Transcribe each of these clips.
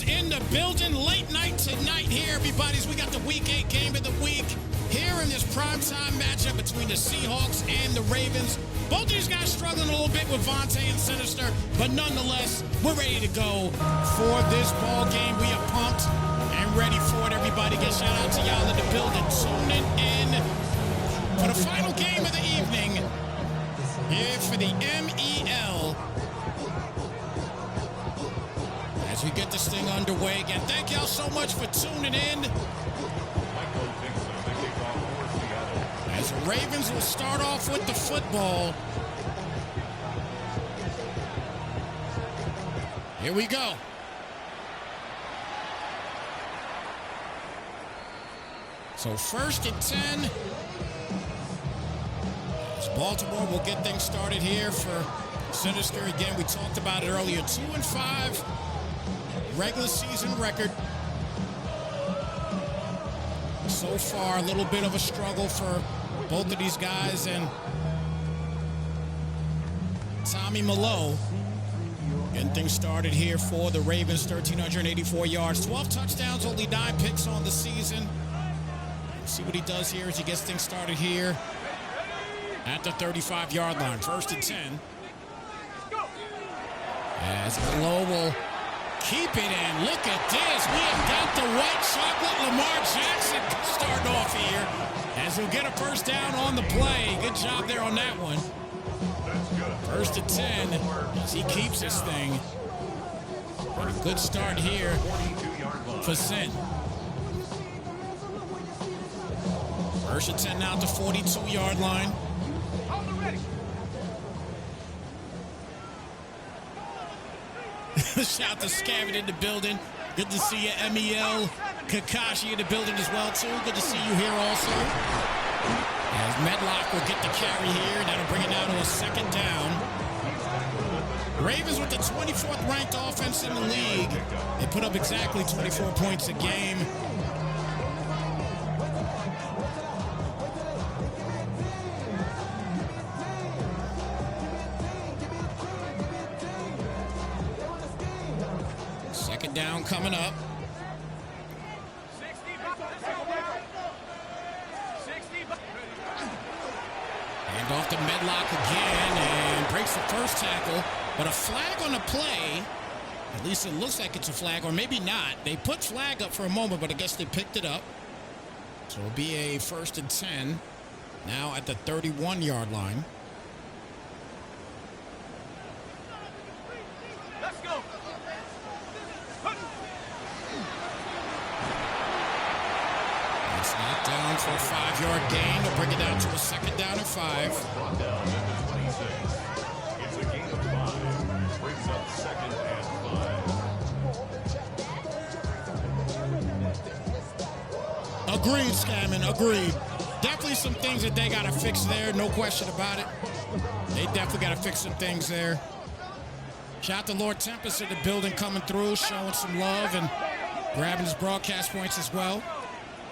in the building. Late night tonight here, everybody. We got the Week 8 game of the week here in this primetime matchup between the Seahawks and the Ravens. Both of these guys struggling a little bit with Vontae and Snypz, but nonetheless, we're ready to go for this ball game. We are pumped and ready for it, everybody. Get shout out to y'all in the building, tuning in for the final game of the evening here for the MEL. As we get this thing underway again, thank y'all so much for tuning in. As the Ravens will start off with the football. Here we go. So 1st and 10. As Baltimore will get things started here for Snypz. Again, we talked about it earlier. 2-5 regular season record. So far, a little bit of a struggle for both of these guys, and Tommy Malo getting things started here for the Ravens. 1,384 yards, 12 touchdowns, only 9 picks on the season. Let's see what he does here as he gets things started here at the 35-yard line. 1st and 10. As Malo will keep it, and look at this. We have got the white chocolate Lamar Jackson starting off here as he'll get a first down on the play. Good job there on that one. 1st and 10 as he keeps this thing. But a good start here for Sin. 1st and 10 now at the 42-yard line. Shout to Scavin in the building. Good to see you, MEL. Kakashi in the building as well, too. Good to see you here also. As Medlock will get the carry here. That'll bring it down to a 2nd down. Ravens with the 24th ranked offense in the league. They put up exactly 24 points a game. Down coming up. And off to Medlock again and breaks the first tackle. But a flag on the play. At least it looks like it's a flag, or maybe not. They put flag up for a moment, but I guess they picked it up. So it'll be a 1st and 10. Now at the 31-yard line. Down for a 5-yard gain. They'll bring it down to a 2nd down and 5. It's a gain of 5. Brings up 2nd and 5. Agreed, Scammon. Agreed. Definitely some things that they got to fix there. No question about it. They definitely got to fix some things there. Shout out to Lord Tempest in the building coming through, showing some love and grabbing his broadcast points as well.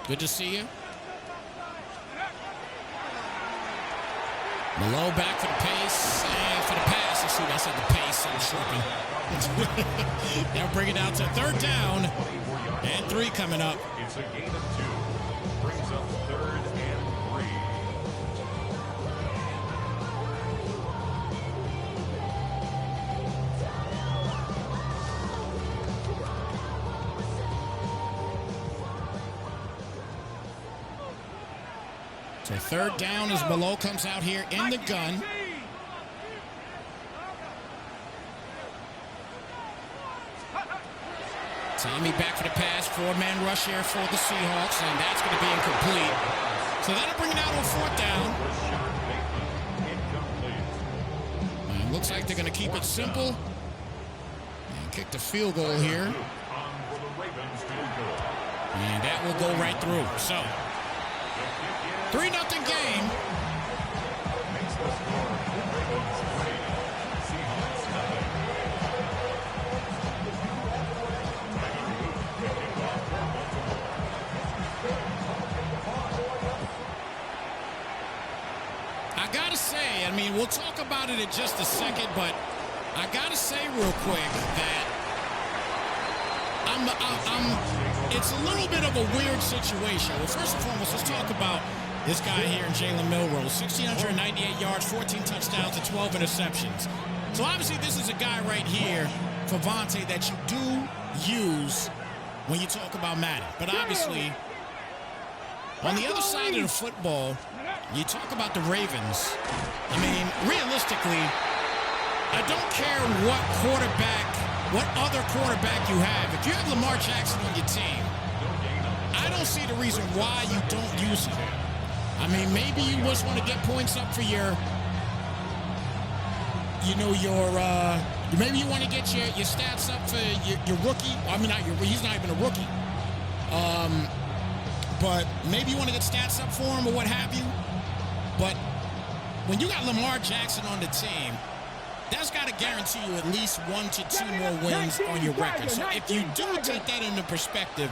Good to see you. Malo back for the pace and for the pass. Let's see, that's at the pace. I'm slipping. They'll bring it down to 3rd down and 3 coming up. It's a gain of 2. Brings up 3rd and 3. So 3rd down as Malo comes out here in the gun. Tommy back for the pass. 4-man rush here for the Seahawks, and that's going to be incomplete. So that'll bring it out on 4th down. And looks like they're going to keep it simple and kick the field goal here. And that will go right through. So 3-0 game. I gotta say, I mean, we'll talk about it in just a second, but I gotta say real quick that It's a little bit of a weird situation. Well, first and foremost, let's talk about this guy here in Jalen Milroe. 1,698 yards, 14 touchdowns, and 12 interceptions. So obviously this is a guy right here for Vontae that you do use when you talk about Madden. But obviously, on the other side of the football, you talk about the Ravens. I mean, realistically, I don't care what other quarterback you have. If you have Lamar Jackson on your team, I don't see the reason why you don't use him. I mean, maybe you just want to get points up for maybe you want to get your stats up for your rookie. I mean, he's not even a rookie. But maybe you want to get stats up for him or what have you. But when you got Lamar Jackson on the team, that's got to guarantee you at least 1 to 2 more wins on your record. So if you do take that into perspective,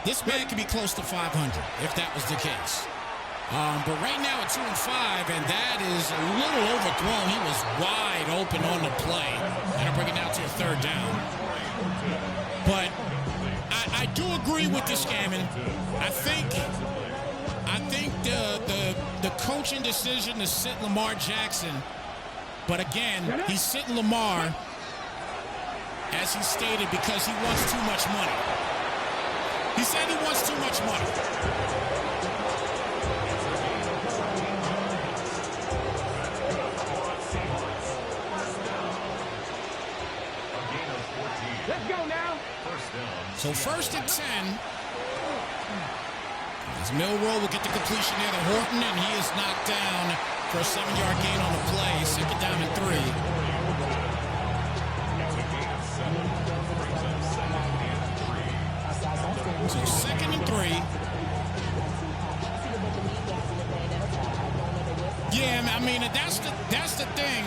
this man could be close to 500 if that was the case. But right now at 2-5, and that is a little overthrown. He was wide open on the play. That'll bring it down to a 3rd down. But I do agree with the scamming. I think the coaching decision to sit Lamar Jackson, but again, he's sitting Lamar, as he stated, because he wants too much money. He said he wants too much money. Let's go now. So 1st and 10. As Milroe will get the completion there to Horton, and he is knocked down for a 7-yard gain on the play. 2nd down and 3. So 2nd and 3. Yeah, I mean that's the thing.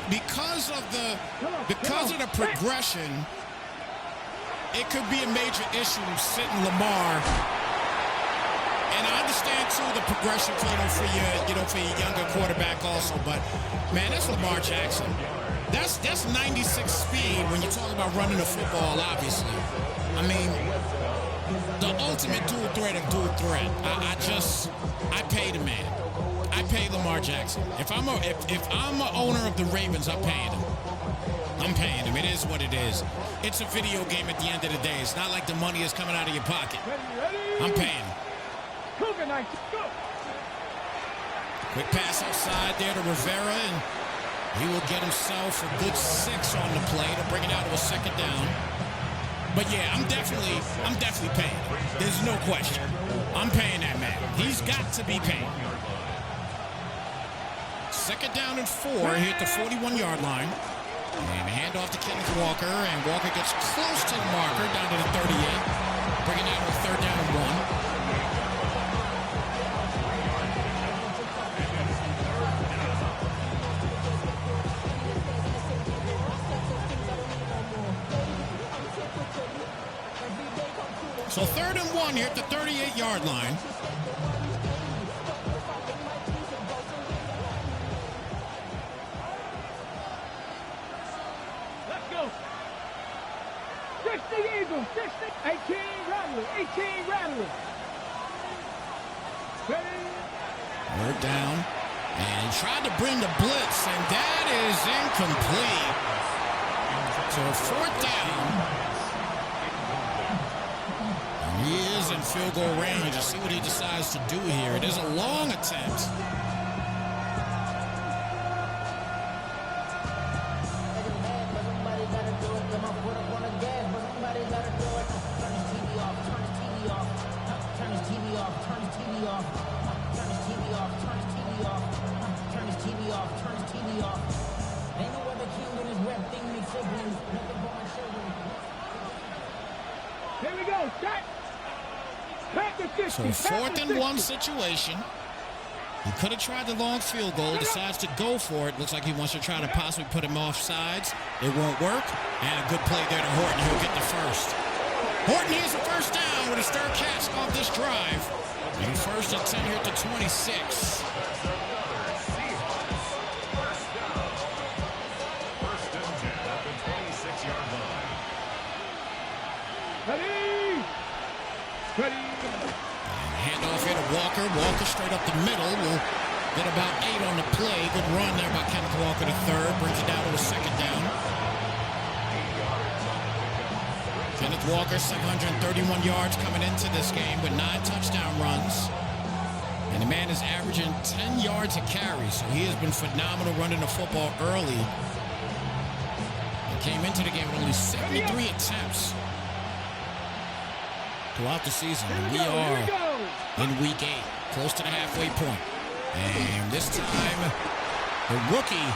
Because of the progression, it could be a major issue sitting Lamar. And I understand too the progression for your younger quarterback also. But man, that's Lamar Jackson. That's 96 speed when you talk about running the football. Obviously, I mean the ultimate dual threat of dual threat. I pay the man. I pay Lamar Jackson. If I'm an owner of the Ravens, I'm paying him. I'm paying him. It is what it is. It's a video game at the end of the day. It's not like the money is coming out of your pocket. I'm paying him. Quick pass outside there to Rivera, and he will get himself a good 6 on the play to bring it out to a 2nd down. But yeah, I'm definitely paying. There's no question. I'm paying that man. He's got to be paid. 2nd down and 4 here at the 41-yard line. And hand off to Kenneth Walker, and Walker gets close to the marker, down to the 38. Bringing out a 3rd down and 1. So 3rd and 1 here at the 38-yard line. Let's go. 60 Eagles, 18 Rattlers, 18 Rattlers. Third down. And he tried to bring the blitz, and that is incomplete. So 4th down. He is in field goal range. Let's see what he decides to do here. It is a long attempt. Here we go, shot. So 4th and 1 situation. He could have tried the long field goal, decides to go for it. Looks like he wants to try to possibly put him off sides. It won't work. And a good play there to Horton. He'll get the first. Horton here's the 1st down with his 3rd catch off this drive. And 1st and 10 here at the 26. Ready? Walker. Walker straight up the middle. Will get about 8 on the play. Good run there by Kenneth Walker the third. Brings it down to a second down. Kenneth Walker, 731 yards coming into this game with 9 touchdown runs. And the man is averaging 10 yards a carry, so he has been phenomenal running the football early. He came into the game with only 73 attempts throughout the season. And we are in week 8, close to the halfway point. And this time, the rookie,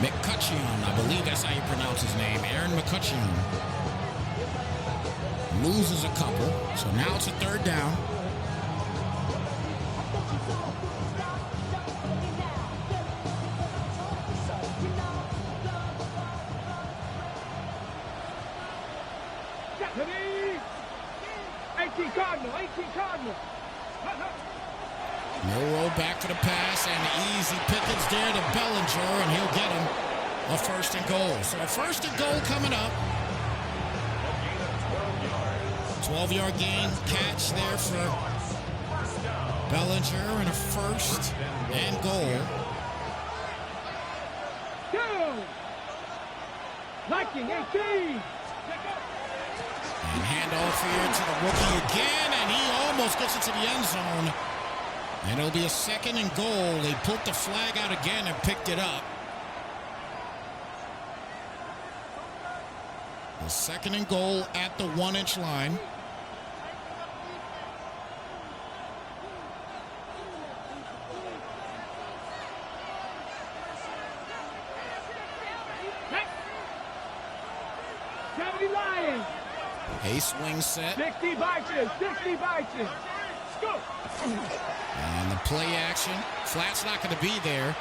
McCutcheon, I believe that's how you pronounce his name, Aaron McCutcheon, loses a couple. So now it's a third down. Cardinal. No roll back for the pass, and easy pickings there to Bellinger, and he'll get him a first and goal. So a first and goal coming up. 12-yard gain catch there for Bellinger, and a first and goal. Go! Liking 18. And handoff here to the rookie again, and he almost gets into the end zone. And it'll be a second and goal. They put the flag out again and picked it up. The second and goal at the 1-inch line. Lions. A swing set. 60 bites. 60 bites. Go. And the play action. Flat's not going to be there.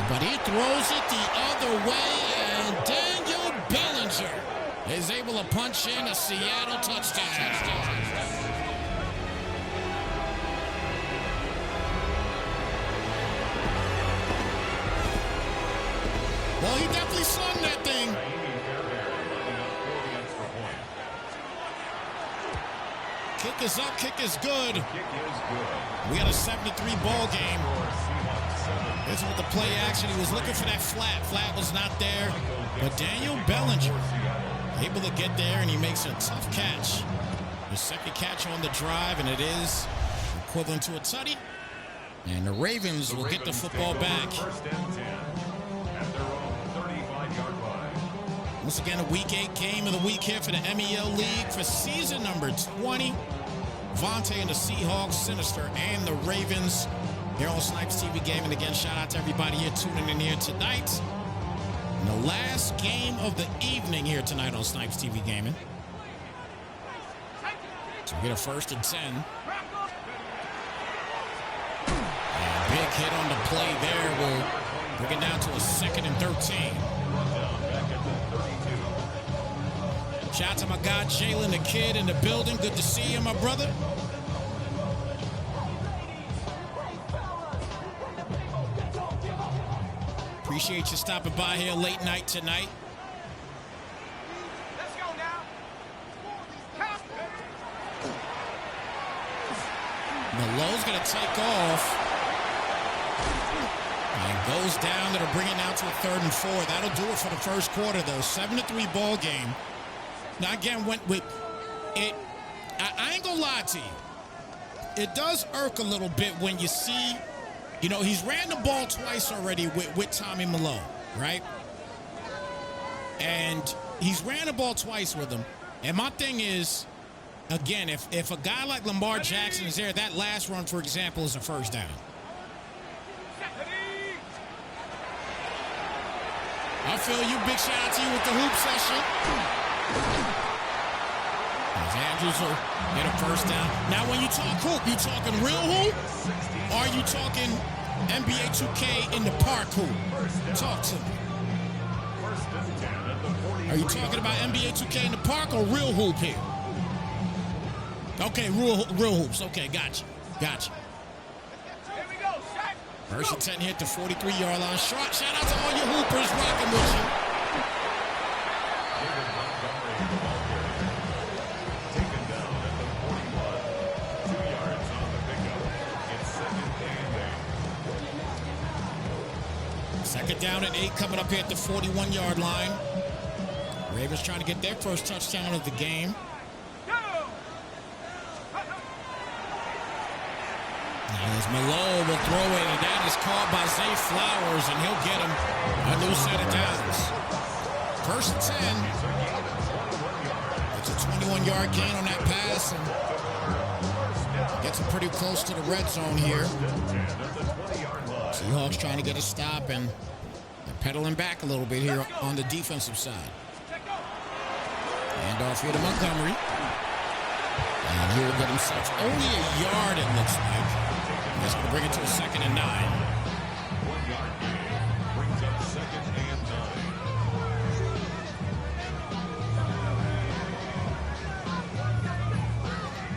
But he throws it the other way. And Daniel Bellinger is able to punch in a Seattle touchdown. Well, he definitely slung that thing. Kick is up, kick is good. We got a 7-3 ball game. This is with the play action. He was looking for that flat. Flat was not there. But Daniel Bellinger able to get there, and he makes a tough catch. The second catch on the drive, and it is equivalent to a tutty. And the Ravens will get the football back. Once again, a Week 8 game of the week here for the MEL League for season number 20. Vontae and the Seahawks, Sinister and the Ravens here on Snypz TV Gaming. Again, shout out to everybody here tuning in here tonight. And the last game of the evening here tonight on Snypz TV Gaming. So we get a 1st and 10. And big hit on the play there will bring it down to a 2nd and 13. Shout out to my guy, Jalen the Kid in the building. Good to see you, my brother. Appreciate you stopping by here late night tonight. Let's go now. Malone going to take off. And goes down. That'll bring it down to a 3rd and 4. That'll do it for the first quarter, though. 7-3 ball game. Now, again, went with it. I ain't gonna lie to you. It does irk a little bit when you see, you know, he's ran the ball twice already with Tommy Malone, right? And he's ran the ball twice with him. And my thing is, again, if a guy like Lamar Jackson is there, that last run, for example, is a first down. I feel you. Big shout out to you with the hoop session. As Andrews will get a first down. Now, when you talk hoop, you talking real hoop? Or are you talking NBA 2K in the park hoop? Talk to me. Are you talking about NBA 2K in the park or real hoop here? Okay, real hoops. Okay, gotcha. Here we go. First and 10 hit the 43-yard line. Shout out to all your hoopers rocking with you. Second down and 8 coming up here at the 41-yard line. Ravens trying to get their first touchdown of the game. As Malone will throw it, and that is caught by Zay Flowers, and he'll get him a new set of downs. First and 10. It's a 21-yard gain on that pass, and gets him pretty close to the red zone here. Seahawks trying to get a stop, and they're pedaling back a little bit here on the defensive side. And off here to Montgomery. And he'll get himself only a yard, it looks like. He's going to bring it to a 2nd and 9. 1 yard gain brings up 2nd and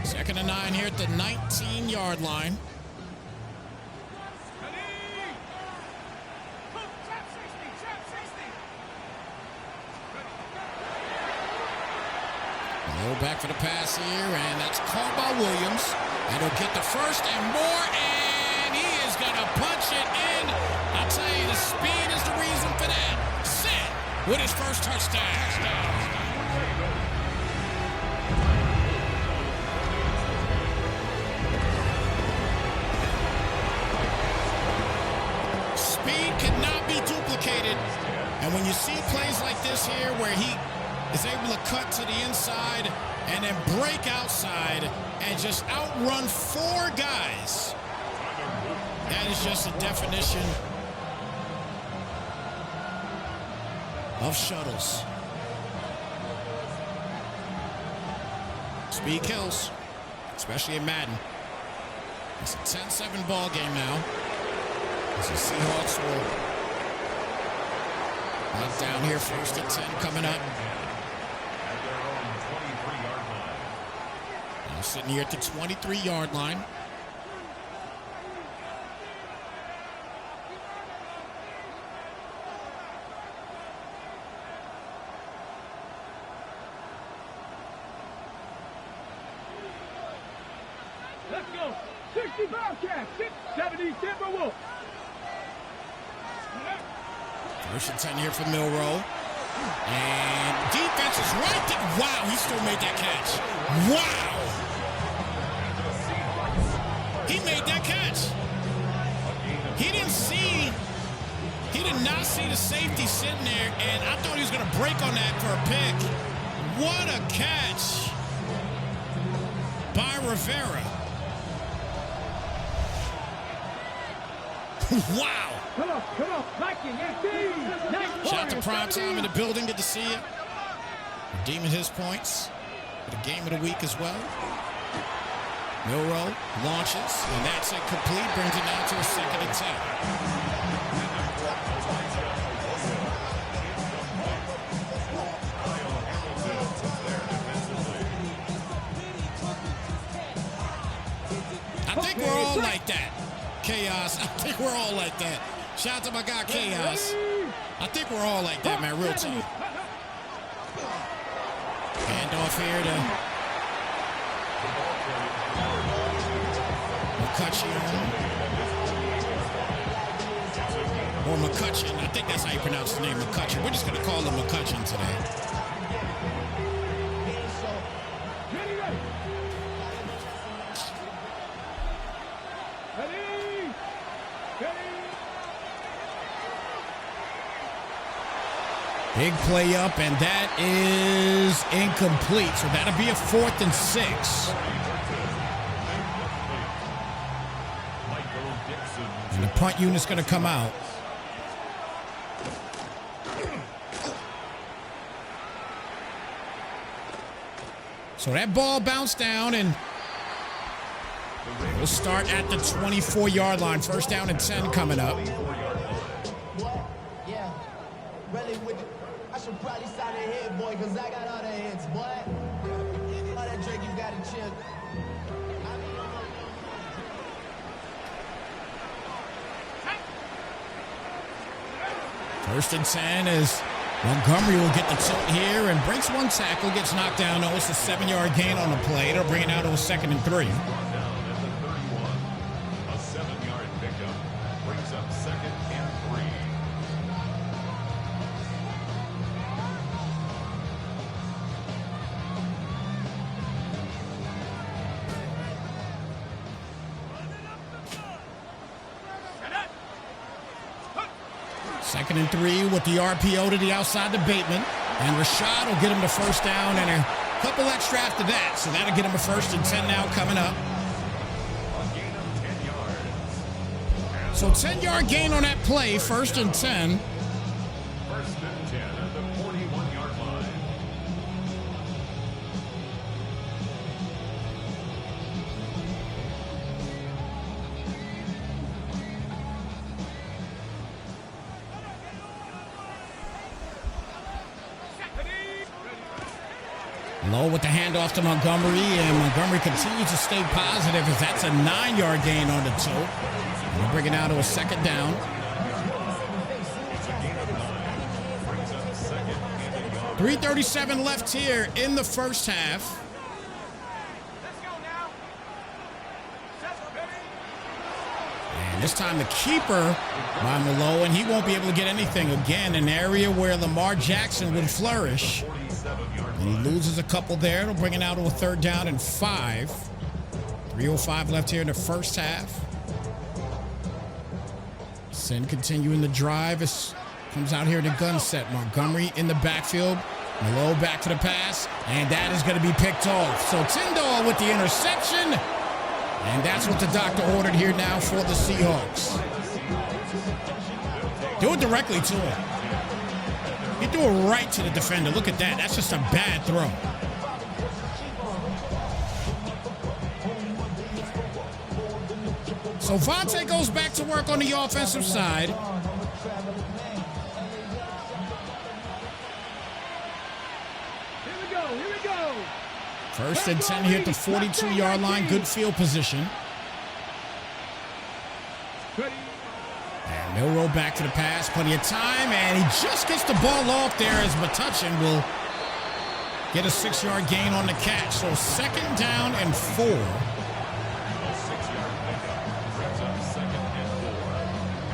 9. 2nd and 9 here at the 19-yard line. Back for the pass here, and that's caught by Williams. And he'll get the first and more, and he is going to punch it in. I'll tell you, the speed is the reason for that. Set with his first touchdown. Speed cannot be duplicated. And when you see plays like this here where he is able to cut to the inside and then break outside and just outrun 4 guys. That is just a definition of shuttles. Speed kills, especially in Madden. It's a 10-7 ball game now. As the Seahawks will knock down here, 1st and 10 coming up. Sitting here at the 23-yard line. Let's go. 60 Bobcats, 70 Timberwolves. 1st and 10 here for Milrow. And defense is right there. Wow, he still made that catch. Wow. He made that catch. He did not see the safety sitting there, and I thought he was going to break on that for a pick. What a catch by Rivera. Wow. Come on, Viking, 18. Shout out to Primetime in the building. Good to see you. Redeeming his points for the game of the week as well. Milrow launches, and that's it complete. Brings it down to a 2nd and 10. I think we're all like that. Chaos. I think we're all like that. Shout out to my guy, Chaos. I think we're all like that, man. Real talk. Hand off here to McCutcheon. Or McCutcheon. I think that's how you pronounce the name, McCutcheon. We're just going to call him McCutcheon today. Big play up, and that is incomplete. So that'll be a 4th and 6. And the punt unit's going to come out. So that ball bounced down, and we'll start at the 24-yard line. 1st down and 10 coming up. I should probably sign a hit, boy, because I got all the hits, boy. All that drink you got to chill. 1st and 10 as Montgomery will get the tilt here and breaks one tackle, gets knocked down. No, it's a 7-yard gain on the play. It'll bring it out to a 2nd and 3. A 7-yard pickup brings up 2nd and 3. 2nd and 3 with the RPO to the outside to Bateman. And Rashad will get him the first down and a couple extra after that. So that'll get him a 1st and 10 now coming up. A gain of 10 yards. So 10-yard gain on that play, 1st and 10. 1st and 10 at the 41-yard line. Low with the handoff to Montgomery, and Montgomery continues to stay positive as that's a 9-yard gain on the 2. And we'll bring it out to a 2nd down. 3:37 left here in the first half. And this time the keeper by Malo, and he won't be able to get anything. Again, an area where Lamar Jackson would flourish. And he loses a couple there. It'll bring it out to a 3rd down and 5. 3:05 left here in the first half. Sin continuing the drive. Comes out here in the gun set. Montgomery in the backfield. Malo back to the pass. And that is going to be picked off. So Tyndall with the interception. And that's what the doctor ordered here now for the Seahawks. Do it directly to him. He threw it right to the defender. Look at that. That's just a bad throw. So Vontae goes back to work on the offensive side. Here we go. Here we go. 1st and 10 here at the 42-yard line. Good field position. Ready. And they'll roll back to the pass. Plenty of time. And he just gets the ball off there as Metuchen will get a 6-yard gain on the catch. So 2nd down and 4. A 6-yard pickup brings up 2nd and 4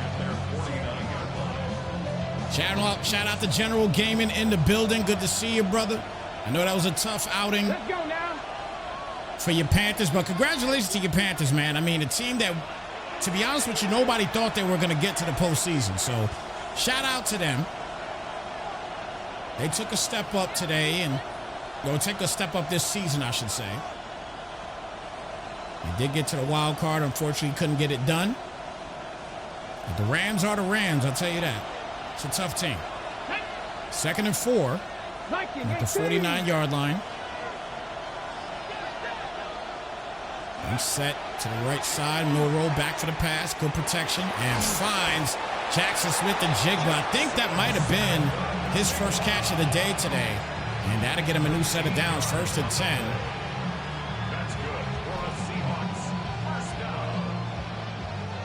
at their 49-yard line. Shout out to General Gaming in the building. Good to see you, brother. I know that was a tough outing Let's go now. for your Panthers, but congratulations to your Panthers, man. I mean, a team that, to be honest with you, nobody thought they were going to get to the postseason. So shout out to them. They took a step up today, and they'll take a step up this season, I should say. They did get to the wild card. Unfortunately, couldn't get it done. But the Rams are the Rams, I'll tell you that. It's a tough team. 2nd and 4 at the 49-yard line. And set to the right side. Milrow back for the pass. Good protection. And finds Jackson Smith and Jigba. I think that might have been his first catch of the day today. And that'll get him a new set of downs. 1st and 10. That's good for the Seahawks. 1st down.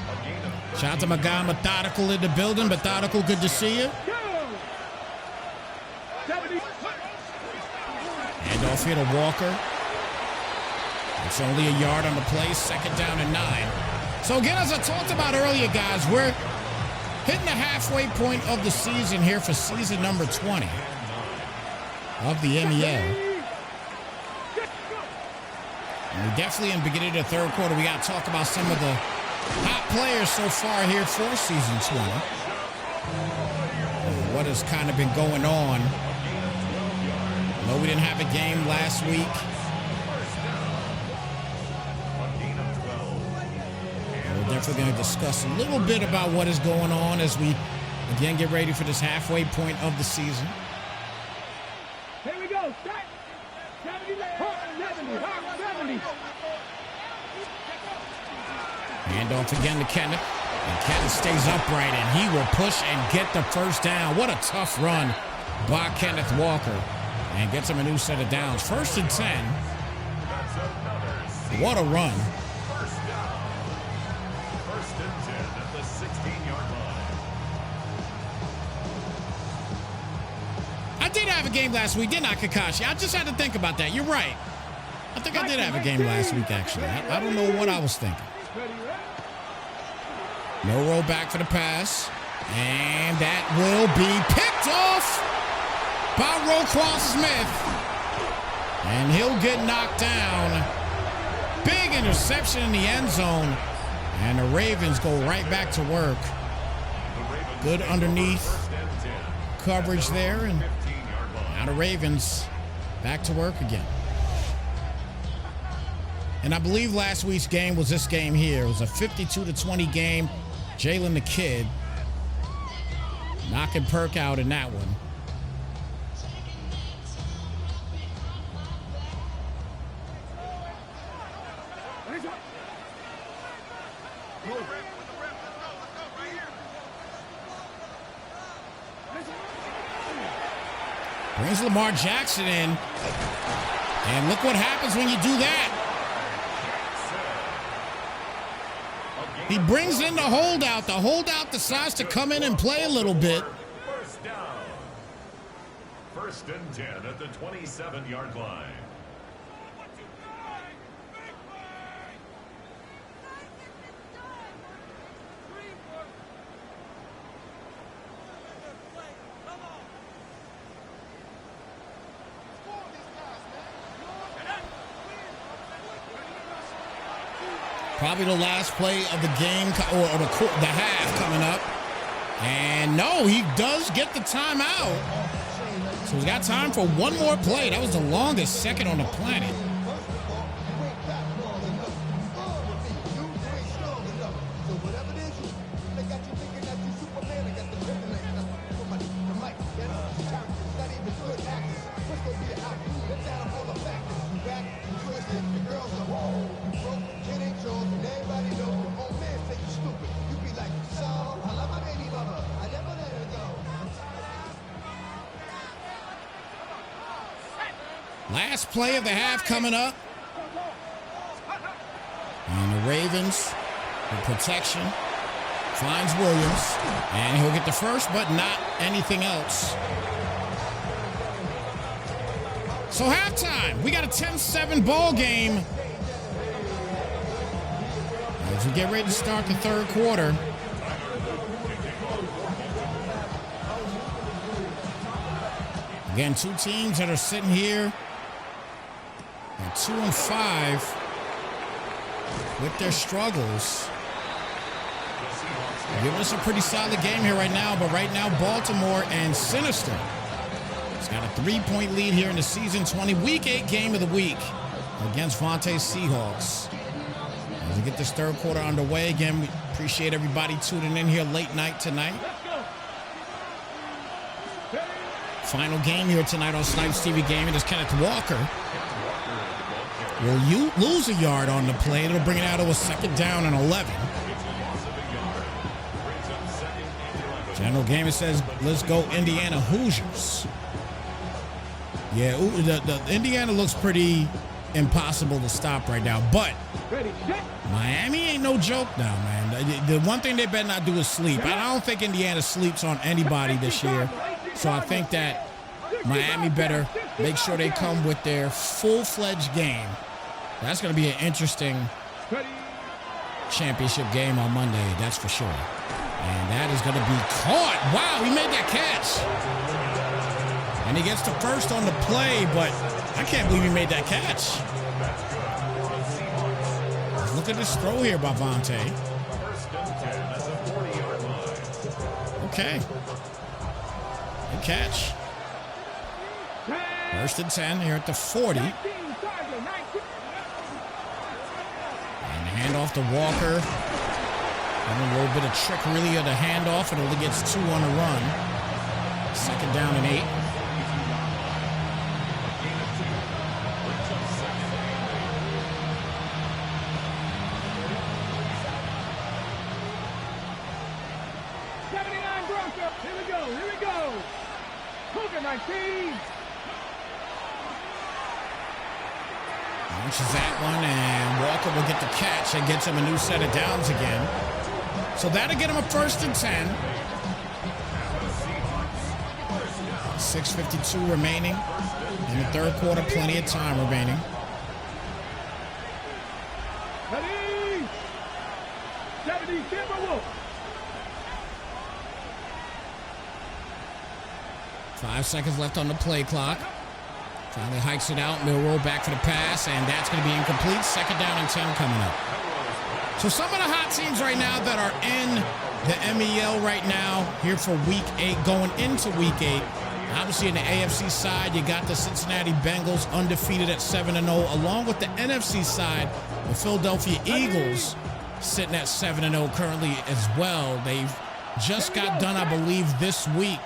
A gain of Shout out to my guy Methodical in the building. Methodical, good to see you. Go. 70. And off here to Walker. It's only a yard on the play. 2nd down and 9. So again, as I talked about earlier, guys, we're hitting the halfway point of the season here for season number 20 of the NEL. And we definitely, in the beginning of the 3rd quarter, we got to talk about some of the hot players so far here for season 20. And what has kind of been going on. No, we didn't have a game last week. We're definitely going to discuss a little bit about what is going on as we, again, get ready for this halfway point of the season. Here we go. 70. 70. Handoff again to Kenneth. And Kenneth stays upright, and he will push and get the 1st down. What a tough run by Kenneth Walker. And gets him a new set of downs. 1st and 10. What a run. 1st down. 1st and 10 at the 16-yard line. I did have a game last week, didn't I, Kakashi? I just had to think about that. You're right. I think I did have a game last week, actually. I don't know what I was thinking. No roll back for the pass. And that will be picked off by Roquan Smith. And he'll get knocked down. Big interception in the end zone. And the Ravens go right back to work. The Ravens Good underneath coverage there, and now the Ravens back to work again. And I believe last week's game was this game here. It was a 52-20 game. Jalen the Kid knocking Perk out in that one. Brings Lamar Jackson in. And look what happens when you do that. He brings in the holdout. The holdout decides to come in and play a little bit. First down. 1st and 10 at the 27-yard line. Probably the last play of the game or the half coming up. And no, he does get the timeout. So he's got time for one more play. That was the longest second on the planet. Last play of the half coming up. And the Ravens, with protection, finds Williams. And he'll get the first, but not anything else. So halftime, we got a 10-7 ball game. As we get ready to start the third quarter. Again, two teams that are sitting here at 2-5 with their struggles. Giving us a pretty solid game here right now, but right now Baltimore and Snypz has got a 3-point lead here in the season 20 week 8 game of the week against Vontae's Seahawks. As we get this third quarter underway, again, we appreciate everybody tuning in here late night tonight. Final game here tonight on Snypz TV Gaming is Kenneth Walker. Will you lose a yard on the play? It'll bring it out to a 2nd down and 11. General Gaming says, let's go Indiana Hoosiers. Yeah, the Indiana looks pretty impossible to stop right now, but Miami ain't no joke now, man. The one thing they better not do is sleep. I don't think Indiana sleeps on anybody this year. So I think that Miami better make sure they come with their full-fledged game. That's going to be an interesting championship game on Monday, that's for sure. And that is going to be caught. Wow, he made that catch. And he gets the first on the play, but I can't believe he made that catch. Look at this throw here by Vontae. Okay. Good catch. 1st and 10 here at the 40. And the handoff to Walker. And a little bit of trickery of the handoff. It only gets 2 on the run. 2nd down and 8. Here we go. Cougar 19. Launches that one, and Walker will get the catch and gets him a new set of downs again. So that'll get him a 1st and 10. 6:52 remaining in the third quarter. Plenty of time remaining. Ready. 70 Timberwolves. 5 seconds left on the play clock. Finally hikes it out. Milroe back for the pass, and that's going to be incomplete. 2nd down and 10 coming up. So some of the hot teams right now that are in the MEL right now, here for Week 8, going into Week 8. Obviously, in the AFC side, you got the Cincinnati Bengals undefeated at 7-0, along with the NFC side, the Philadelphia Eagles sitting at 7-0 currently as well. They've just got done, I believe, this week,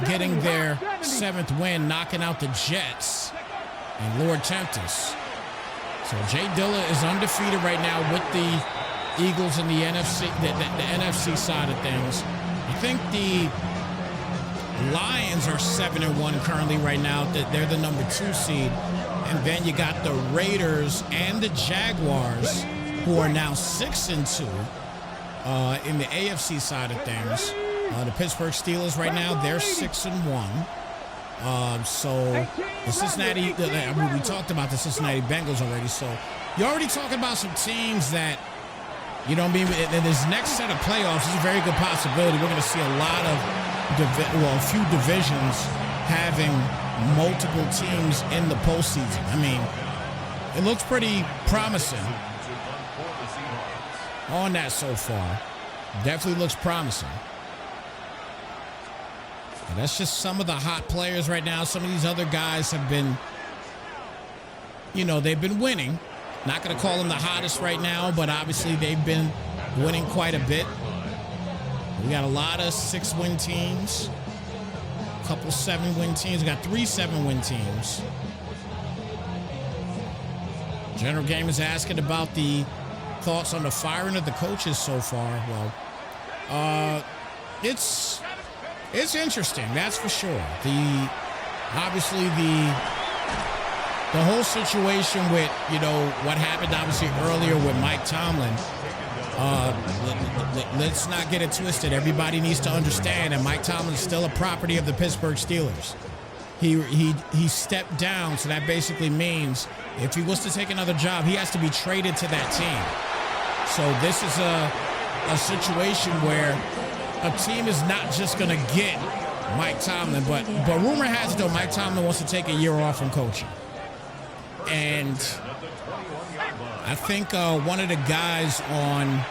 getting their 7th win, knocking out the Jets and Lord Tempest. So Jay Dilla is undefeated right now with the Eagles in the NFC, the NFC side of things. I think the Lions are 7-1 currently right now. They're the number 2 seed. And then you got the Raiders and the Jaguars, who are now 6-2 in the AFC side of things. The Pittsburgh Steelers right now, they're 6-1. So the Cincinnati, we talked about the Cincinnati Bengals already. So you're already talking about some teams that, you know what I mean, in this next set of playoffs, is a very good possibility. We're going to see a lot of, a few divisions having multiple teams in the postseason. I mean, it looks pretty promising on that so far. Definitely looks promising. And that's just some of the hot players right now. Some of these other guys have been, you know, they've been winning. Not going to call them the hottest right now, but obviously they've been winning quite a bit. We got a lot of 6-win teams, a couple 7-win teams. We got 3 7-win teams. General Game is asking about the thoughts on the firing of the coaches so far. Well, it's interesting, that's for sure. Obviously the whole situation with, you know, what happened obviously earlier with Mike Tomlin. Let's not get it twisted. Everybody needs to understand that Mike Tomlin is still a property of the Pittsburgh Steelers. He stepped down, so that basically means if he was to take another job, he has to be traded to that team. So this is a situation where a team is not just going to get Mike Tomlin, but rumor has it though Mike Tomlin wants to take a year off from coaching. And I think one of the guys on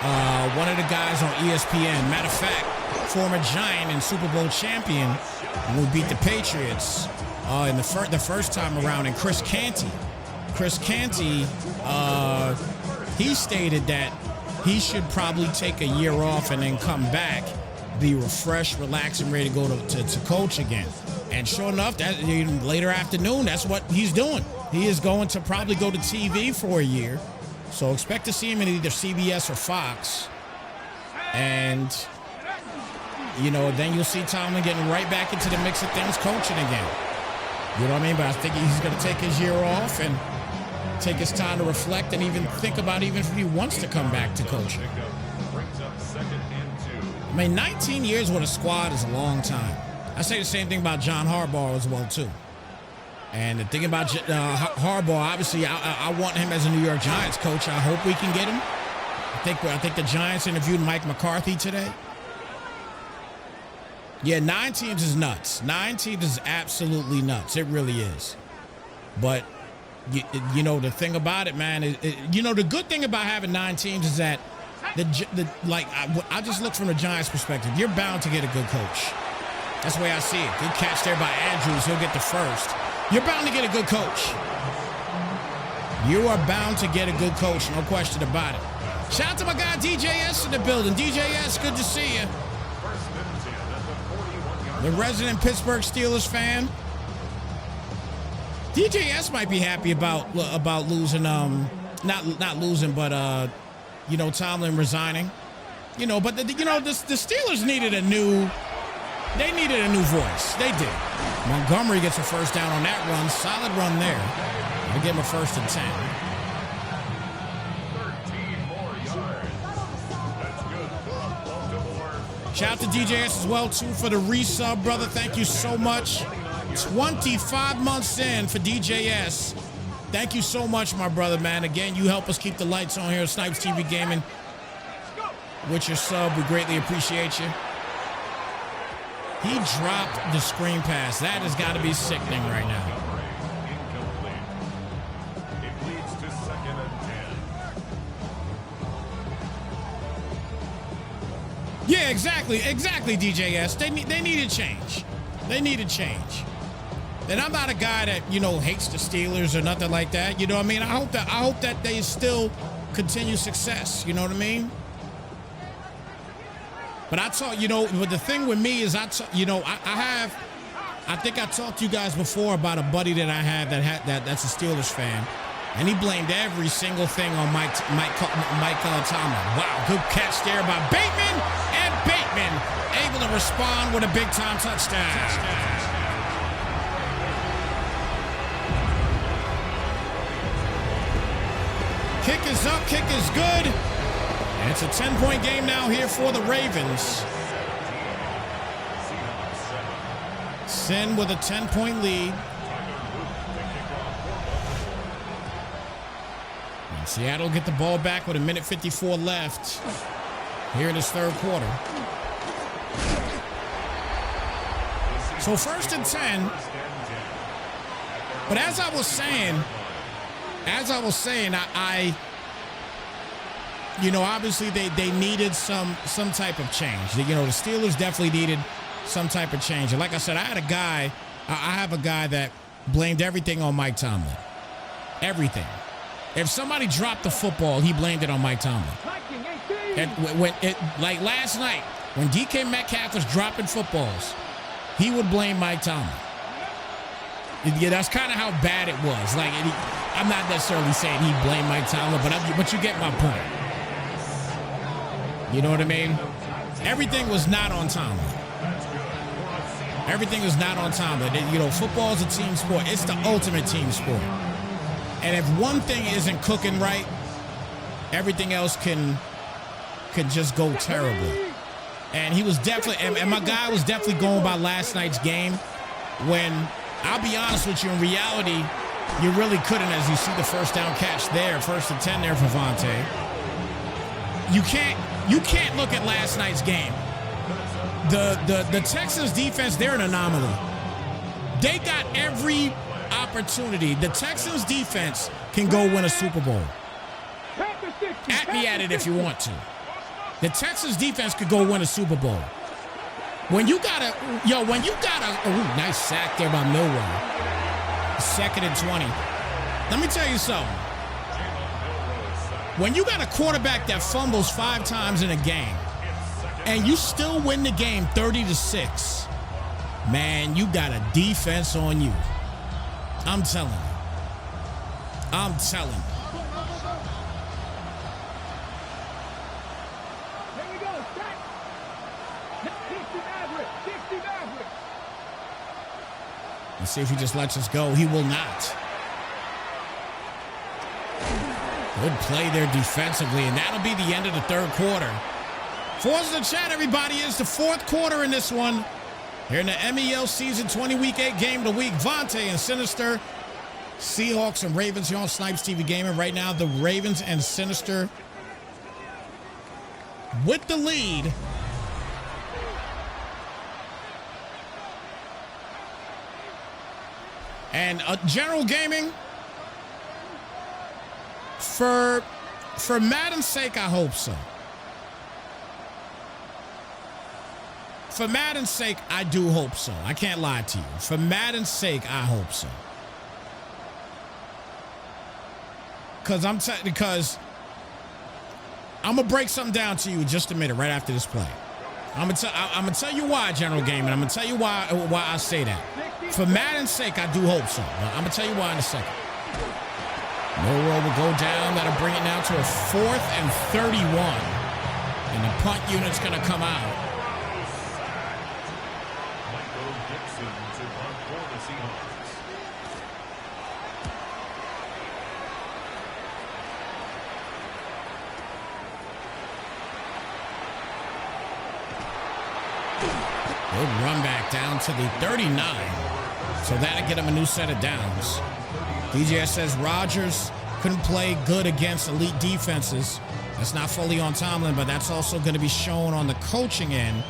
ESPN, matter of fact, former Giant and Super Bowl champion, who beat the Patriots in the first time around, and Chris Canty, he stated that he should probably take a year off and then come back, be refreshed, relaxed, and ready to go to coach again. And sure enough, that later afternoon, that's what he's doing. He is going to probably go to TV for a year. So expect to see him in either CBS or Fox. And, you know, then you'll see Tomlin getting right back into the mix of things, coaching again. You know what I mean? But I think he's going to take his year off and take his time to reflect and even think about even if he wants to come back to coaching. I mean, 19 years with a squad is a long time. I say the same thing about John Harbaugh as well, too. And the thing about Harbaugh, obviously, I want him as a New York Giants coach. I hope we can get him. I think the Giants interviewed Mike McCarthy today. Yeah, 9 teams is nuts. 9 teams is absolutely nuts. It really is. But, you know, the thing about it, man, you know, the good thing about having 9 teams is that, I just look from the Giants' perspective. You're bound to get a good coach. That's the way I see it. Good catch there by Andrews. He'll get the first. You're bound to get a good coach. You are bound to get a good coach, no question about it. Shout out to my guy DJS in the building. DJS, good to see you. The resident Pittsburgh Steelers fan. DJS might be happy about losing, not losing, but you know, Tomlin resigning. You know, but the Steelers needed a new voice. They did. Montgomery gets a first down on that run. Solid run there. I'll give him a 1st and 10. 13 more yards. That's good for Baltimore. Shout out to DJS as well, too, for the resub, brother. Thank you so much. 25 months in for DJS. Thank you so much, my brother, man. Again, you help us keep the lights on here at Snypz TV Gaming. With your sub, we greatly appreciate you. He dropped the screen pass. That has got to be sickening right now. Incomplete. It leads to 2nd and 10. exactly, DJS. They need a change. They need a change. And I'm not a guy that, you know, hates the Steelers or nothing like that. You know what I mean? I hope that they still continue success. You know what I mean? But I talk, you know, but the thing with me is I think I talked to you guys before about a buddy that I have that's a Steelers fan, and he blamed every single thing on Mike Tomlin. Wow, good catch there by Bateman, and Bateman able to respond with a big time touchdown. Kick is up, kick is good. And it's a 10-point game now here for the Ravens. Sin with a 10-point lead. And Seattle get the ball back with 1:54 left here in this third quarter. So 1st and 10. But as I was saying, I you know, obviously they needed some type of change. You know, the Steelers definitely needed some type of change. And like I said, I have a guy that blamed everything on Mike Tomlin. Everything. If somebody dropped the football, he blamed it on Mike Tomlin. And like last night, when DK Metcalf was dropping footballs, he would blame Mike Tomlin. Yeah, that's kind of how bad it was. Like, I'm not necessarily saying he blamed Mike Tomlin, but you get my point. You know what I mean? Everything was not on Tomlin. Everything was not on Tomlin. You know, football is a team sport. It's the ultimate team sport. And if one thing isn't cooking right, everything else can just go terribly. And he was definitely, and my guy was definitely going by last night's game when, I'll be honest with you, in reality, you really couldn't, as you see the first down catch there, 1st and 10 there for Vontae. You can't look at last night's game. The Texans defense, they're an anomaly. They got every opportunity. The Texans defense can go win a Super Bowl. At me at it if you want to. The Texans defense could go win a Super Bowl. When you got a nice sack there by Millwall. 2nd and 20. Let me tell you something. When you got a quarterback that fumbles 5 times in a game and you still win the game 30-6, man, you got a defense on you. I'm telling you. I'm telling you. Here we go, set. 60 Maverick. Let's see if he just lets us go. He will not. Good play there defensively, and that'll be the end of the third quarter. Forza the chat, everybody. It's the 4th quarter in this one. Here in the MEL Season 20 Week 8 Game of the Week. Vontae and Sinister. Seahawks and Ravens here on Snypz TV Gaming. Right now, the Ravens and Sinister with the lead. And General Gaming, for Madden's sake, I hope so. For Madden's sake, I do hope so. I can't lie to you. For Madden's sake, I hope so. Because I'm gonna break something down to you in just a minute, right after this play. I'm gonna tell you why, General Gaming. I'm gonna tell you why I say that. For Madden's sake, I do hope so. I'm gonna tell you why in a second. Millwall will go down. That'll bring it now to a 4th and 31, and the punt unit's gonna come out. Good run back down to the 39. So that'll get him a new set of downs. DJS says Rodgers couldn't play good against elite defenses. That's not fully on Tomlin, but that's also going to be shown on the coaching end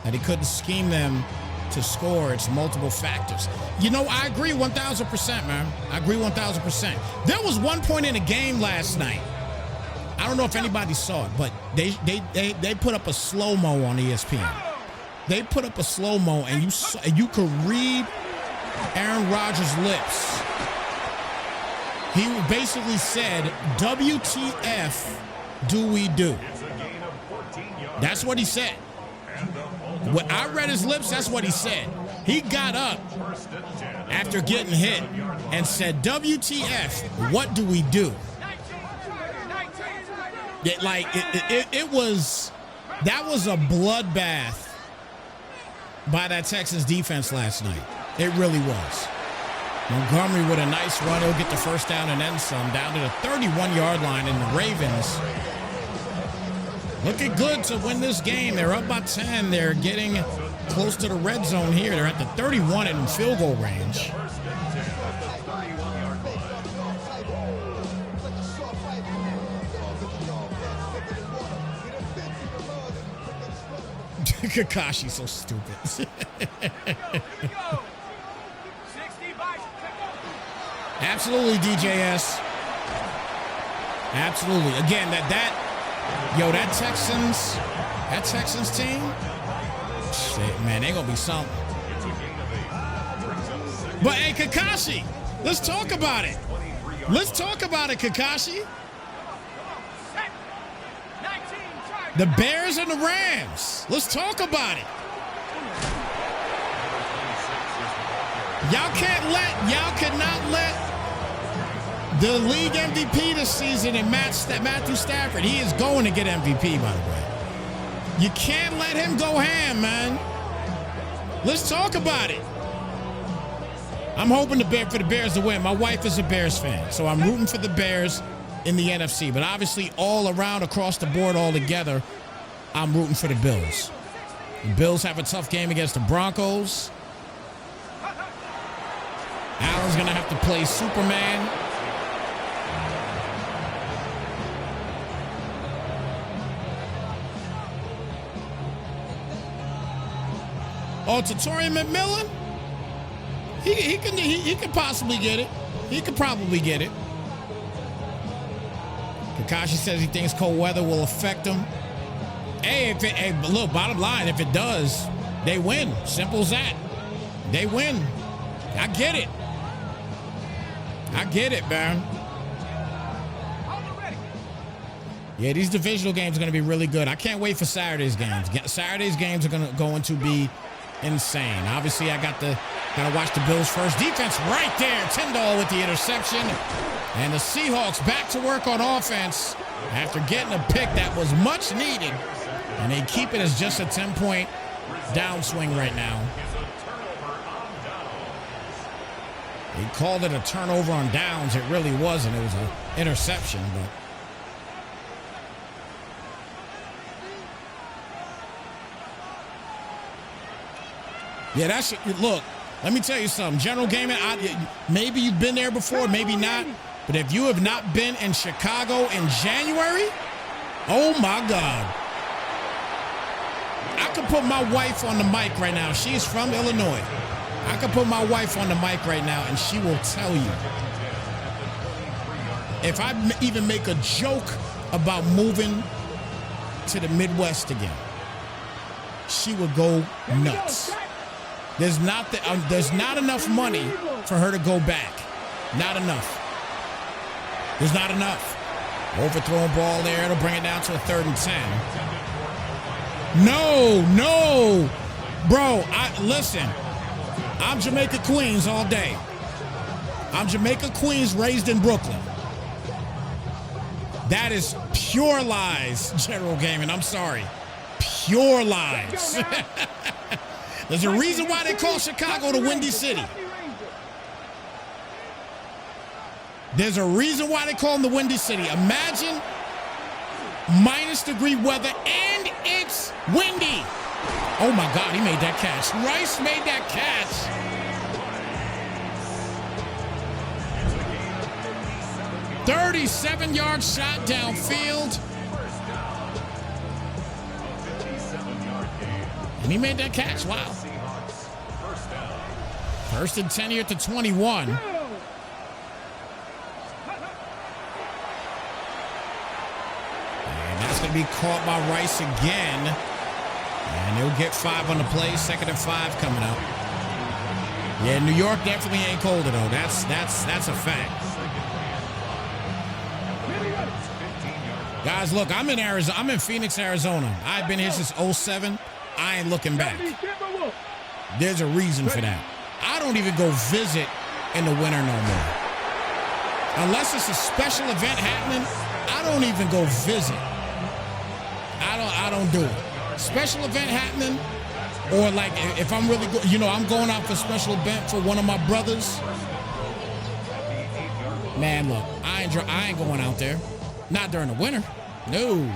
that he couldn't scheme them to score. It's multiple factors. You know, I agree 1,000%, man. I agree 1,000%. There was one point in the game last night. I don't know if anybody saw it, but they put up a slow-mo on ESPN. they put up a slow-mo, and you could read Aaron Rodgers' lips. He basically said, WTF do we do? That's what he said. When I read his lips, that's what he said. He got up after getting hit and said, WTF, what do we do? That was a bloodbath by that Texans defense last night. It really was. Montgomery with a nice run. He'll get the first down and then some, down to the 31-yard line, and the Ravens looking good to win this game. They're up by 10. They're getting close to the red zone here. They're at the 31 in field goal range. Kakashi's so stupid. Absolutely, DJS. Absolutely. Again, that Texans team, shit, man, they gonna be something. But hey, Kakashi, let's talk about it. Let's talk about it, Kakashi. The Bears and the Rams. Let's talk about it. Y'all cannot let the league MVP this season and Matthew Stafford. He is going to get MVP, by the way. You can't let him go ham, man. Let's talk about it. I'm hoping for the Bears to win. My wife is a Bears fan, so I'm rooting for the Bears in the NFC. But obviously, all around, across the board, all together, I'm rooting for the Bills. The Bills have a tough game against the Broncos. Allen's going to have to play Superman. Oh, Tatorian McMillan? He can possibly get it. He could probably get it. Kakashi says he thinks cold weather will affect him. Hey, look, bottom line, if it does, they win. Simple as that. They win. I get it. I get it, man. Yeah, these divisional games are going to be really good. I can't wait for Saturday's games. Saturday's games are going to be insane. Obviously, gotta watch the Bills first. Defense right there. Tyndall with the interception. And the Seahawks back to work on offense after getting a pick that was much needed. And they keep it as just a 10-point downswing right now. They called it a turnover on downs. It really wasn't. It was an interception, but yeah, that's look. Let me tell you something, General Gaming. Maybe you've been there before, maybe not. But if you have not been in Chicago in January, oh my God! I could put my wife on the mic right now. She's from Illinois. I could put my wife on the mic right now, and she will tell you. If I even make a joke about moving to the Midwest again, she would go nuts. There's not enough money for her to go back. Not enough. There's not enough. Overthrown ball there. It'll bring it down to a 3rd and 10. No. Bro, listen. I'm Jamaica Queens all day. I'm Jamaica Queens, raised in Brooklyn. That is pure lies, General Gaming. I'm sorry. Pure lies. There's a reason why they call Chicago the Windy City. There's a reason why they call them the Windy City. Imagine -degree weather and it's windy. Oh my God, he made that catch. Rice made that catch. $37-yard shot downfield. And he made that catch. Wow. 1st and 10 here at the 21. And that's going to be caught by Rice again. And they'll get 5 on the play. 2nd and 5 coming up. Yeah, New York definitely ain't colder though. That's a fact. Guys, look, I'm in Arizona. I'm in Phoenix, Arizona. I've been here since 07. I ain't looking back. There's a reason for that. I don't even go visit in the winter no more. Unless it's a special event happening, I don't even go visit. I don't do it. Special event happening, or like if I'm really, I'm going out for a special event for one of my brothers. Man, look, I ain't going out there. Not during the winter. No.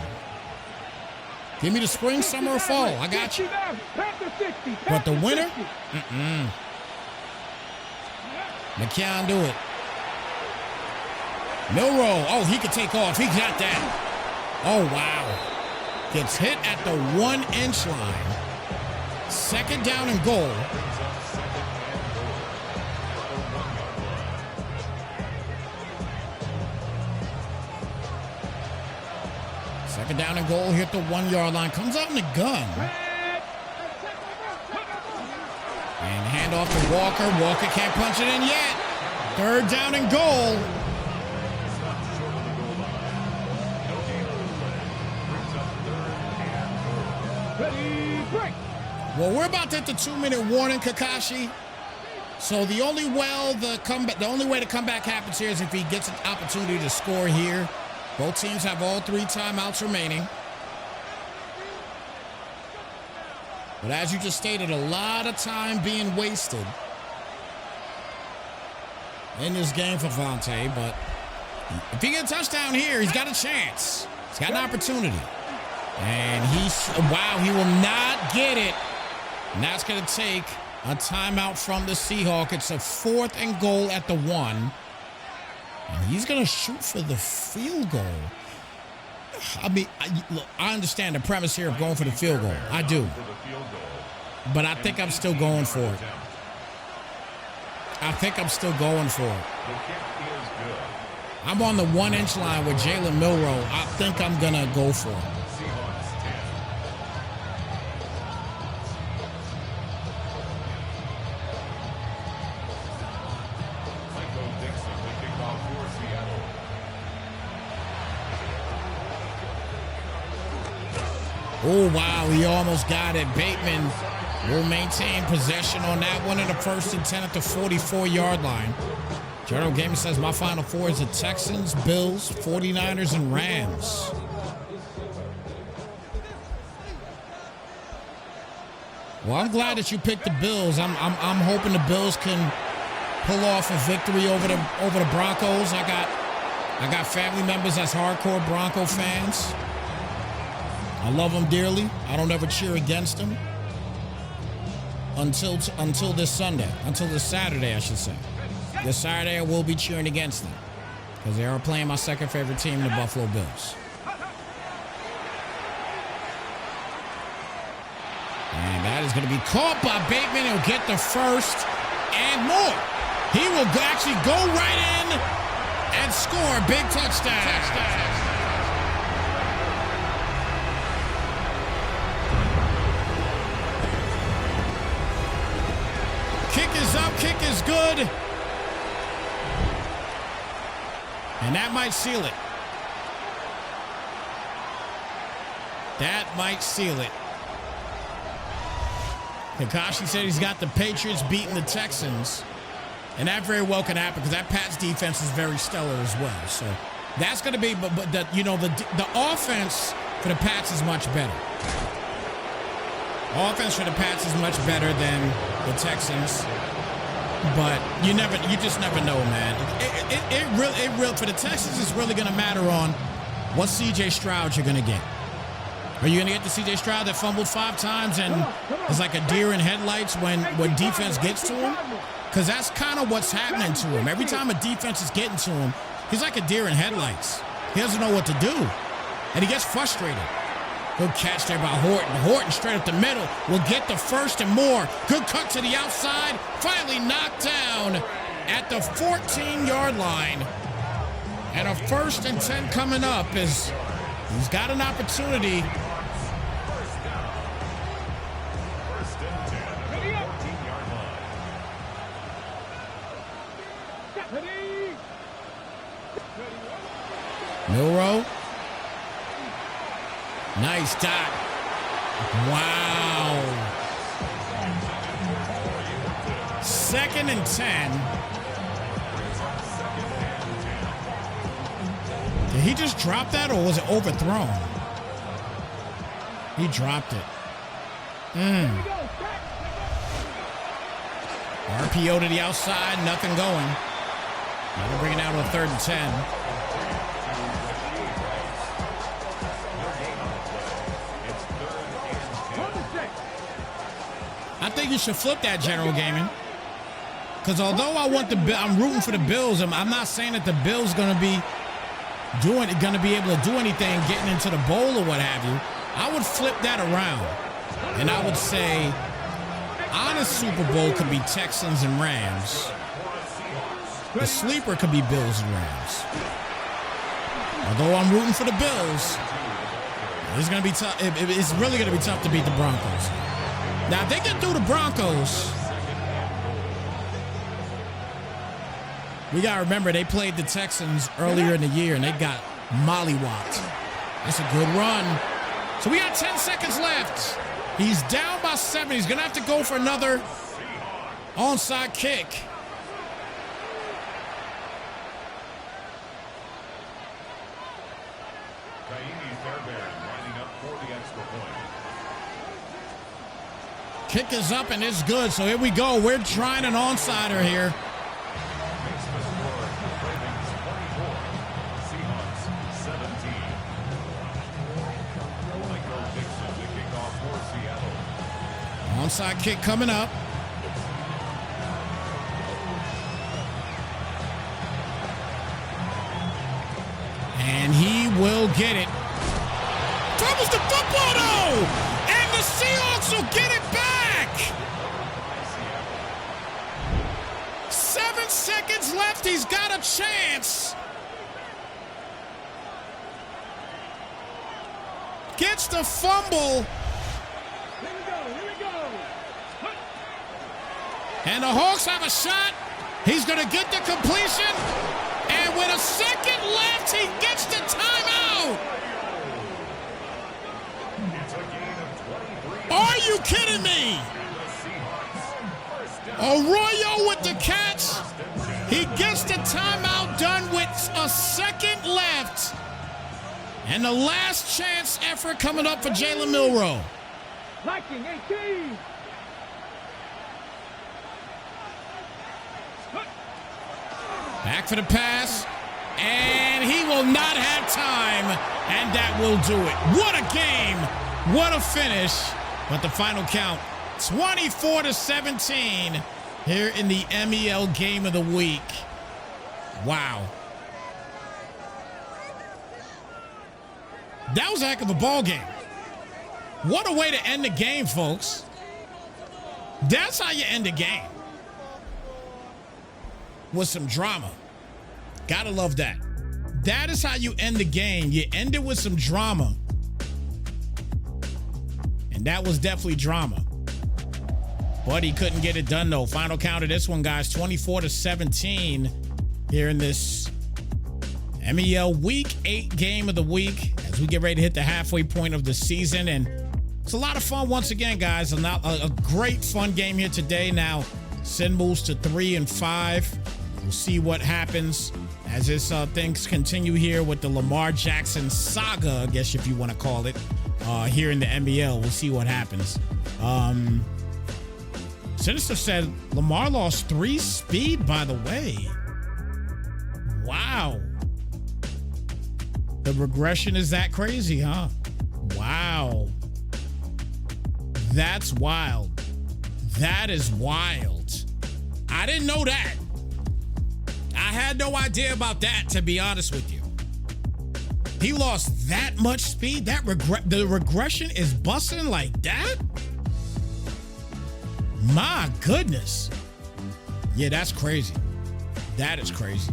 Give me the spring, summer, or fall. I got you. But the winter? McCann do it. Milrow. Oh, he could take off. He got that. Oh, wow. Gets hit at the 1-inch line. 2nd down and goal. Second down and goal, hit the 1-yard line. Comes out in the gun. And handoff to Walker. Walker can't punch it in yet. 3rd down and goal. Well, we're about to hit the 2-minute warning, Kakashi. So the only way the comeback happens here is if he gets an opportunity to score here. Both teams have all 3 timeouts remaining. But as you just stated, a lot of time being wasted in this game for Vontae. But if he gets a touchdown here, he's got a chance. He's got an opportunity. And he will not get it. And that's going to take a timeout from the Seahawks. It's a 4th and goal at the 1. And he's going to shoot for the field goal. I mean, look, I understand the premise here of going for the field goal. I do. But I think I'm still going for it. I'm on the 1-inch line with Jalen Milrow. I think I'm going to go for it. Oh, wow, he almost got it. Bateman will maintain possession on that one in the 1st and 10 at the 44-yard line. General Gamer says my final 4 is the Texans, Bills, 49ers, and Rams. Well, I'm glad that you picked the Bills. I'm hoping the Bills can pull off a victory over the Broncos. I got family members that's hardcore Bronco fans. I love them dearly. I don't ever cheer against them until this Sunday, until this Saturday, I should say. This Saturday, I will be cheering against them because they are playing my second favorite team, the Buffalo Bills. And that is going to be caught by Bateman. He'll get the 1st and more. He will actually go right in and score a big touchdown. Kick is up, kick is good. And that might seal it. Kakashi said he's got the Patriots beating the Texans. And that very well can happen because that Pats defense is very stellar as well. So that's going to be, but the offense for the Pats is much better. Offense for the Pats is much better than the Texans, but you just never know, man. It really for the Texans, it's really going to matter on what C.J. Stroud you're going to get. Are you going to get the C.J. Stroud that fumbled 5 times and is like a deer in headlights when defense gets to him? Because that's kind of what's happening to him. Every time a defense is getting to him, he's like a deer in headlights. He doesn't know what to do, and he gets frustrated. Good catch there by Horton. Horton straight up the middle will get the 1st and more. Good cut to the outside. Finally knocked down at the 14-yard line. And a 1st and 10 coming up as he's got an opportunity Milroe. Nice dot. Wow. 2nd and 10. Did he just drop that or was it overthrown? He dropped it. RPO to the outside, nothing going. Now we're bringing out a 3rd and 10. I think you should flip that, General Gaming. Because although I'm rooting for the Bills, I'm not saying that the Bills gonna be able to do anything getting into the bowl or what have you. I would flip that around, and I would say honest Super Bowl could be Texans and Rams. The sleeper could be Bills and Rams. Although I'm rooting for the Bills, it's gonna be tough. It's really gonna be tough to beat the Broncos. Now, if they get through the Broncos, we got to remember they played the Texans earlier in the year, and they got mollywopped. That's a good run. So we got 10 seconds left. He's down by 7. He's going to have to go for another onside kick. Kick is up and it's good. So here we go. We're trying an onsider here. Onside kick coming up. And he will get it. Fumbles the football though! And the Seahawks will get it back! 7 seconds left. He's got a chance. Gets the fumble. And the Hawks have a shot. He's going to get the completion. And with a second left, he gets the timeout. Are you kidding me? Arroyo with the catch. He gets the timeout done with a second left. And the last chance effort coming up for Jalen Milroe. Liking 18. Back for the pass, and he will not have time, and that will do it. What a game, what a finish. But the final count, 24-17 here in the MEL Game of the Week. Wow. That was a heck of a ball game. What a way to end the game, folks. That's how you end a game. With some drama. Gotta love that. That is how you end the game. You end it with some drama. And that was definitely drama. But he couldn't get it done, though. Final count of this one, guys, 24-17 here in this MEL Week 8 Game of the Week as we get ready to hit the halfway point of the season. And it's a lot of fun once again, guys. A great fun game here today. Now, Sin moves to 3-5. We'll see what happens as this things continue here with the Lamar Jackson saga, I guess if you want to call it, here in the NBL. We'll see what happens. Snypz said Lamar lost 3 speed, by the way. Wow. The regression is that crazy, huh? Wow. That's wild. That is wild. I didn't know that. I had no idea about that, to be honest with you. He lost that much speed? The regression is busting like that? My goodness. Yeah, that's crazy. That is crazy.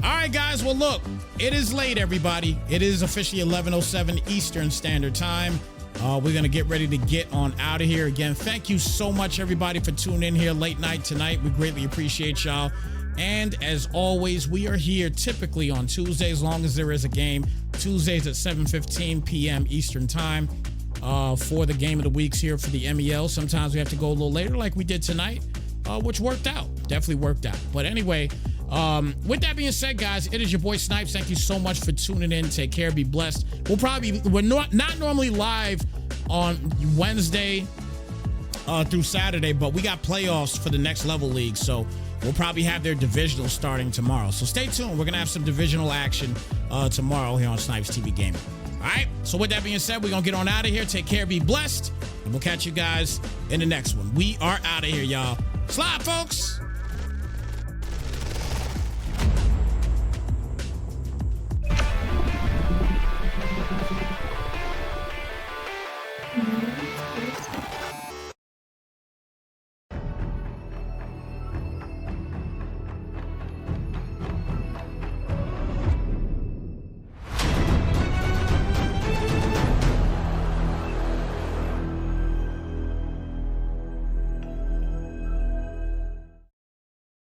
All right, guys. Well, look, it is late, everybody. It is officially 11:07 Eastern Standard Time. We're going to get ready to get on out of here. Again, thank you so much, everybody, for tuning in here late night tonight. We greatly appreciate y'all. And as always, we are here typically on Tuesdays, as long as there is a game. Tuesdays at 7:15 p.m. Eastern time for the game of the weeks here for the MEL. Sometimes we have to go a little later like we did tonight, which worked out. Definitely worked out. But anyway, with that being said, guys, it is your boy Snypz. Thank you so much for tuning in. Take care. Be blessed. We're not normally live on Wednesday through Saturday, but we got playoffs for the next level league. So we'll probably have their divisional starting tomorrow. So stay tuned. We're going to have some divisional action tomorrow here on Snypz TV Gaming. All right. So with that being said, we're going to get on out of here. Take care. Be blessed. And we'll catch you guys in the next one. We are out of here, y'all. Slide, folks.